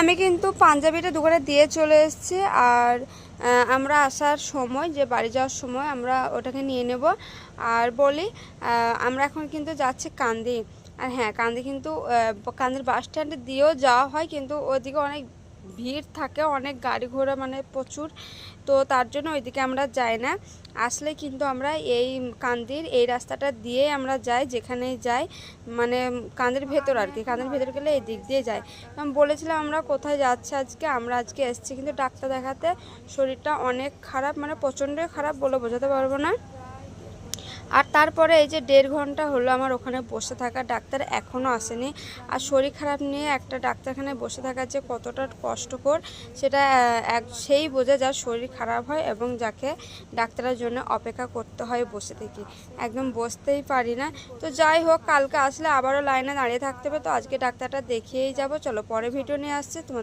আমি কিন্তু পাঞ্জাবিটা দোকানে দিয়ে চলে এসেছি। আর আমরা আসার সময় যে বাড়ি যাওয়ার সময় আমরা ওটাকে নিয়ে নেব। আর বলি আমরা এখন কিন্তু যাচ্ছি কান্দি। আর হ্যাঁ, কান্দি কিন্তু কান্দির বাস স্ট্যান্ডে দিয়েও যাওয়া হয়, কিন্তু ওইদিকে অনেক ভিড় থাকে, অনেক গাড়ি ঘোড়া মানে প্রচুর। তো তার জন্য ওইদিকে আমরা যাই না। আসলে কিন্তু আমরা এই কান্দির এই রাস্তাটা দিয়ে আমরা যাই, যেখানে যাই মানে কান্দির ভেতর আর কি। কান্দির ভেতর গেলে এই দিক দিয়ে যাই। আমি বলেছিলাম আমরা কোথায় যাচ্ছি আজকে। আমরা আজকে এসেছি কিন্তু ডাক্তার দেখাতে। শরীরটা অনেক খারাপ, মানে প্রচণ্ডই খারাপ, বলে বোঝাতে পারবো না। আর তারপরে এই যে 1.5 ঘন্টা হলো আমার ওখানে বসে থাকা, ডাক্তার এখনও আসেনি। আর শরীর খারাপ নিয়ে একটা ডাক্তারখানায় বসে থাকা যে কতটা কষ্টকর সেটা সেই বোঝে যার শরীর খারাপ হয় এবং যাকে ডাক্তারের জন্য অপেক্ষা করতে হয় বসে থেকে। একদম বসতেই পারি না। তো যাই হোক, কালকে আসলে আবারও লাইনে দাঁড়িয়ে থাকতে হবে। তো আজকে ডাক্তারটা দেখিয়েই যাব। চলো পরে ভিডিও নিয়ে আসছে তোমার।